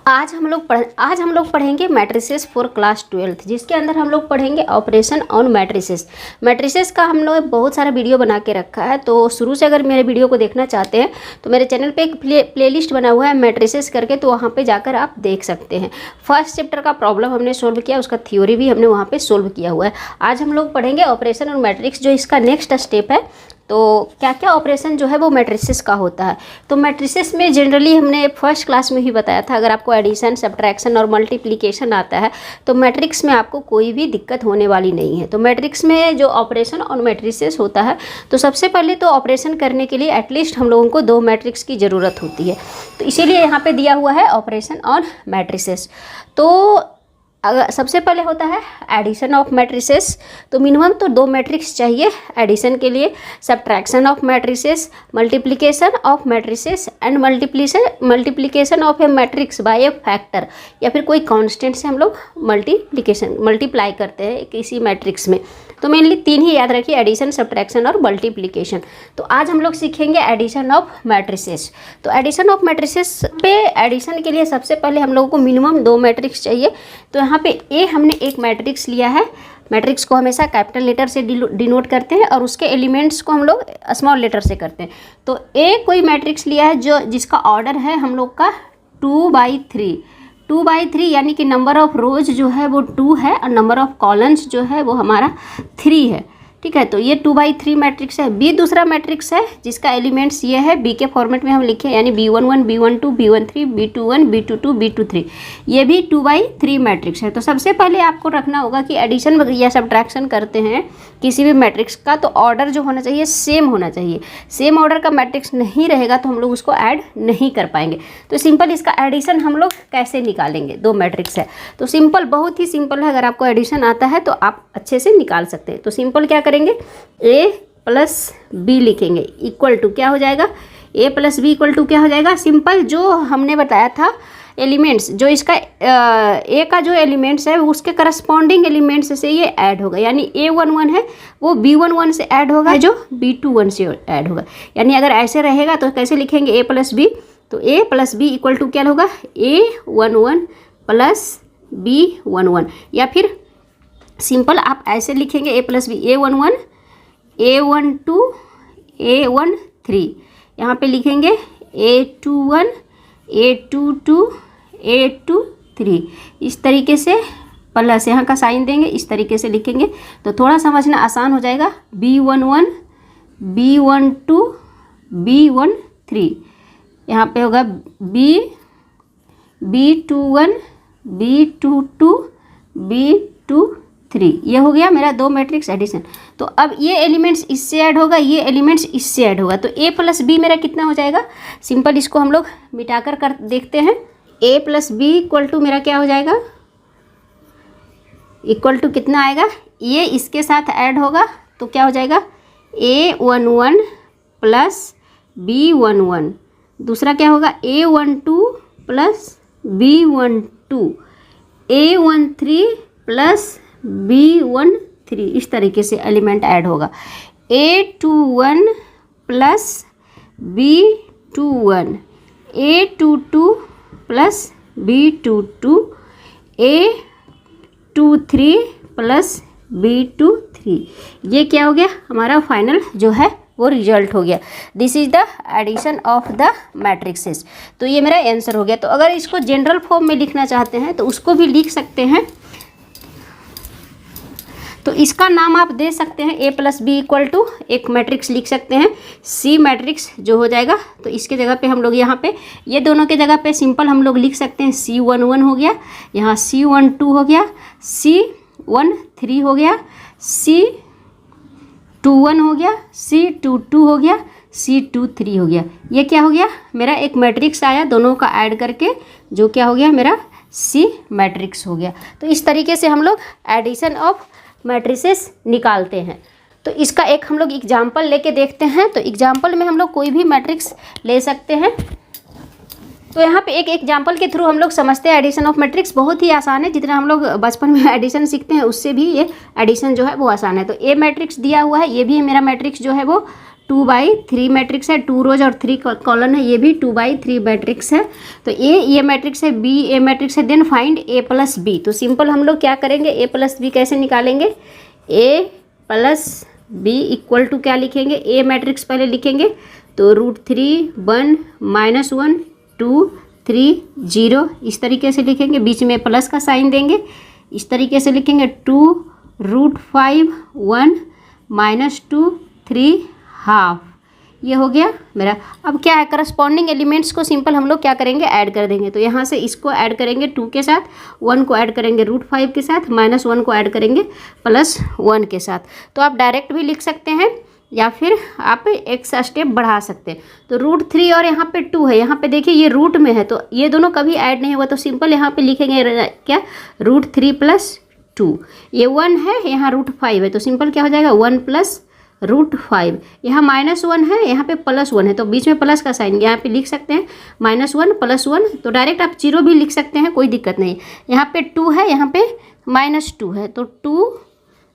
आज हम लोग पढ़ेंगे मैट्रिसेस फॉर क्लास 12th, जिसके अंदर हम लोग पढ़ेंगे ऑपरेशन ऑन मैट्रिसेस। मैट्रिसेस का हम लोग बहुत सारा वीडियो बना के रखा है, तो शुरू से अगर मेरे वीडियो को देखना चाहते हैं तो मेरे चैनल पे एक प्लेलिस्ट बना हुआ है मैट्रिसेस करके, तो वहाँ पे जाकर आप देख सकते हैं। फर्स्ट चैप्टर का प्रॉब्लम हमने सोल्व किया, उसका थ्योरी भी हमने वहाँ पर सोल्व किया हुआ है। आज हम लोग पढ़ेंगे ऑपरेशन ऑन मैट्रिक्स, जो इसका नेक्स्ट स्टेप है। तो क्या क्या ऑपरेशन जो है वो मैट्रिसेस का होता है। तो मैट्रिसेस में जनरली हमने फर्स्ट क्लास में ही बताया था, अगर आपको एडिशन, सब्ट्रैक्शन और मल्टीप्लिकेशन आता है तो मैट्रिक्स में आपको कोई भी दिक्कत होने वाली नहीं है। तो मैट्रिक्स में जो ऑपरेशन ऑन मैट्रिसेस होता है, तो सबसे पहले तो ऑपरेशन करने के लिए एटलीस्ट हम लोगों को 2 मैट्रिक्स की ज़रूरत होती है। तो इसीलिए यहाँ पे दिया हुआ है ऑपरेशन ऑन मैट्रिसेस। तो अगर सबसे पहले होता है एडिशन ऑफ मैट्रिसेस, तो मिनिमम तो 2 मैट्रिक्स चाहिए एडिशन के लिए। Subtraction of matrices, multiplication of matrices and multiplication of A matrix bye A factor, या फिर कोई कांस्टेंट से हम लोग मल्टीप्लाई करते हैं किसी मैट्रिक्स में। तो मेनली 3 ही याद रखिए, एडिशन, सब्ट्रैक्शन और मल्टीप्लिकेशन। तो आज हम लोग सीखेंगे एडिशन ऑफ मैट्रिसेस। तो एडिशन ऑफ मैट्रिसेस पे एडिशन के लिए सबसे पहले हम लोगों को मिनिमम 2 मैट्रिक्स चाहिए। तो यहाँ पे ए हमने एक मैट्रिक्स लिया है। मैट्रिक्स को हमेशा कैपिटल लेटर से डिनोट करते हैं और उसके एलिमेंट्स को हम लोग स्मॉल लेटर से करते हैं। तो ए कोई मैट्रिक्स लिया है जिसका ऑर्डर है हम लोग का 2/3। 2/3 यानी कि नंबर ऑफ रोज जो है वो 2 है और नंबर ऑफ कॉलम्स जो है वो हमारा 3 है। ठीक है, तो ये 2/3 मैट्रिक्स है। बी दूसरा मैट्रिक्स है जिसका एलिमेंट्स ये है, बी के फॉर्मेट में हम लिखे, यानी B11, B12, B13, B21, B22, B23, ये भी 2/3 मैट्रिक्स है। तो सबसे पहले आपको रखना होगा कि एडिशन या सब्ट्रैक्शन करते हैं किसी भी मैट्रिक्स का, तो ऑर्डर जो होना चाहिए सेम होना चाहिए। सेम ऑर्डर का मैट्रिक्स नहीं रहेगा तो हम लोग उसको ऐड नहीं कर पाएंगे। तो सिंपल इसका एडिशन हम लोग कैसे निकालेंगे, 2 मैट्रिक्स है तो सिंपल, बहुत ही सिंपल है। अगर आपको एडिशन आता है तो आप अच्छे से निकाल सकते हैं। तो सिंपल क्या करेंगे, a प्लस बी लिखेंगे, इक्वल टू क्या हो जाएगा, a plus B equal to क्या हो जाएगा, सिंपल जो हमने बताया था एलिमेंट्स, जो इसका a का जो एलिमेंट्स है उसके करस्पॉन्डिंग एलिमेंट्स से ये ऐड होगा। यानी A11 है वो B11 से ऐड होगा, जो B21 से ऐड होगा। यानी अगर ऐसे रहेगा तो कैसे लिखेंगे, a प्लस बी, तो a plus B equal to क्या होगा, A11 प्लस B11, या फिर सिंपल आप ऐसे लिखेंगे a plus B, A11, A12, A13, यहाँ पे लिखेंगे A21, A22, A23, इस तरीके से प्लस यहाँ का साइन देंगे, इस तरीके से लिखेंगे तो थोड़ा समझना आसान हो जाएगा। B11, B12, B13, यहाँ पे होगा B21, B22, B23, ये हो गया मेरा 2 मैट्रिक्स एडिशन। तो अब ये एलिमेंट्स इससे ऐड होगा, ये एलिमेंट्स इससे ऐड होगा, तो a प्लस बी मेरा कितना हो जाएगा, सिंपल इसको हम लोग मिटाकर कर देखते हैं। a plus B equal to मेरा क्या हो जाएगा, इक्वल टू कितना आएगा, ये इसके साथ ऐड होगा तो क्या हो जाएगा, A11 प्लस B11, दूसरा क्या होगा, A12 plus B12, A13 plus B13, इस तरीके से एलिमेंट ऐड होगा। A21 plus B21, A22 plus B22, A23 plus B23, ये क्या हो गया, हमारा फाइनल जो है वो रिजल्ट हो गया। This is the addition of the matrices. तो ये मेरा आंसर हो गया। तो अगर इसको जनरल फॉर्म में लिखना चाहते हैं तो उसको भी लिख सकते हैं। तो इसका नाम आप दे सकते हैं a plus B equal to, एक मैट्रिक्स लिख सकते हैं C मैट्रिक्स जो हो जाएगा। तो इसके जगह पे हम लोग यहाँ पे ये दोनों के जगह पे सिंपल हम लोग लिख सकते हैं C11 हो गया, यहाँ C12 हो गया, C13 हो गया, C21 हो गया, C22 हो गया, C23 हो गया। ये क्या हो गया, मेरा एक मैट्रिक्स आया दोनों का ऐड करके, जो क्या हो गया मेरा C मैट्रिक्स हो गया। तो इस तरीके से हम लोग एडिशन ऑफ मैट्रिसेस निकालते हैं। तो इसका एक हम लोग एग्जाम्पल लेके देखते हैं। तो एग्जाम्पल में हम लोग कोई भी मैट्रिक्स ले सकते हैं। तो यहाँ पे एक एग्जाम्पल के थ्रू हम लोग समझते हैं एडिशन ऑफ मैट्रिक्स। बहुत ही आसान है, जितना हम लोग बचपन में एडिशन सीखते हैं उससे भी ये एडिशन जो है वो आसान है। तो ए मैट्रिक्स दिया हुआ है, ये भी मेरा मैट्रिक्स जो है वो 2/3 मैट्रिक्स है, 2 रोज और 3 कॉलम है, ये भी 2/3 मैट्रिक्स है। तो ये मैट्रिक्स है, बी ए मैट्रिक्स है, देन फाइंड ए प्लस बी। तो सिंपल हम लोग क्या करेंगे, ए प्लस बी कैसे निकालेंगे, ए प्लस बी इक्वल टू क्या लिखेंगे, ए मैट्रिक्स पहले लिखेंगे तो √3 1 -1 2 3 0 इस तरीके से लिखेंगे, बीच में प्लस का साइन देंगे, इस तरीके से लिखेंगे 2√5 1 -2 3 हाफ, ये हो गया मेरा। अब क्या है, करस्पॉन्डिंग एलिमेंट्स को सिंपल हम लोग क्या करेंगे, ऐड कर देंगे। तो यहाँ से इसको ऐड करेंगे 2 के साथ, 1 को ऐड करेंगे √5 के साथ, -1 को ऐड करेंगे +1 के साथ। तो आप डायरेक्ट भी लिख सकते हैं या फिर आप एक स्टेप बढ़ा सकते हैं। तो √3 और यहाँ पे 2 है, यहाँ पे देखिए ये रूट में है तो ये दोनों कभी ऐड नहीं हुआ, तो सिंपल यहाँ पे लिखेंगे क्या, √3 + 2, ये 1 है, यहाँ √5 है, तो सिंपल क्या हो जाएगा 1 + √5, यहाँ -1 है, यहाँ पे +1 है, तो बीच में प्लस का साइन यहाँ पे लिख सकते हैं -1 +1, तो डायरेक्ट आप 0 भी लिख सकते हैं, कोई दिक्कत नहीं। यहाँ पे 2 है, यहाँ पे -2 है, तो 2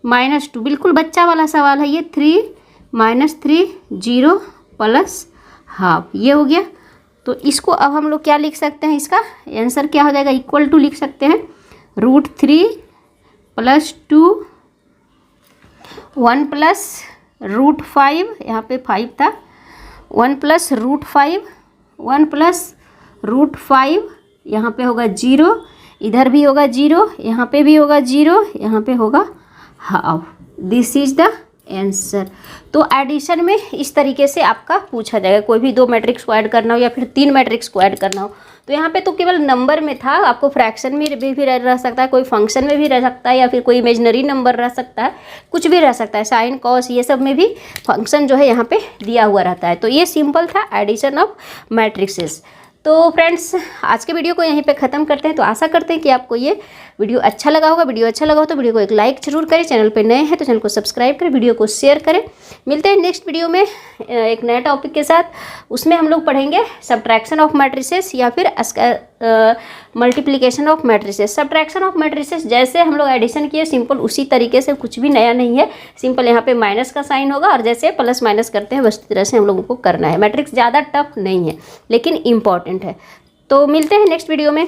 -2 बिल्कुल बच्चा वाला सवाल है ये, 3 -3 0 +½ ये हो गया। तो इसको अब हम लोग क्या लिख सकते हैं, इसका आंसर क्या हो जाएगा, इक्वल टू लिख सकते हैं √3 + 2 1 + √5, यहाँ पे 5 था, 1 + √5 1 + √5, यहाँ पे होगा 0, इधर भी होगा 0, यहाँ पे भी होगा 0, यहाँ पे होगा ½ दिस इज द आंसर। तो एडिशन में इस तरीके से आपका पूछा जाएगा, कोई भी 2 मैट्रिक्स को ऐड करना हो या फिर 3 मैट्रिक्स को ऐड करना हो। तो यहाँ पे तो केवल नंबर में था, आपको फ्रैक्शन में भी रह सकता है, कोई फंक्शन में भी रह सकता है, या फिर कोई इमेजनरी नंबर रह सकता है, कुछ भी रह सकता है, साइन कॉस ये सब में भी फंक्शन जो है यहाँ पे दिया हुआ रहता है। तो ये सिंपल था एडिशन ऑफ मैट्रिक्सेस। तो फ्रेंड्स आज के वीडियो को यहीं पे ख़त्म करते हैं। तो आशा करते हैं कि आपको ये वीडियो अच्छा लगा होगा। वीडियो अच्छा लगा हो तो वीडियो को एक लाइक जरूर करें, चैनल पे नए हैं तो चैनल को सब्सक्राइब करें, वीडियो को शेयर करें। मिलते हैं नेक्स्ट वीडियो में एक नया टॉपिक के साथ। उसमें हम लोग पढ़ेंगे सब्ट्रैक्शन ऑफ मैट्रिसेस या फिर multiplication of matrices. Subtraction of matrices जैसे हम लोग एडिशन किए सिंपल उसी तरीके से, कुछ भी नया नहीं है, सिंपल यहाँ पे माइनस का साइन होगा और जैसे प्लस माइनस करते हैं बस तरह से हम लोगों को करना है। मैट्रिक्स ज़्यादा टफ नहीं है लेकिन इम्पॉर्टेंट है। तो मिलते हैं नेक्स्ट वीडियो में।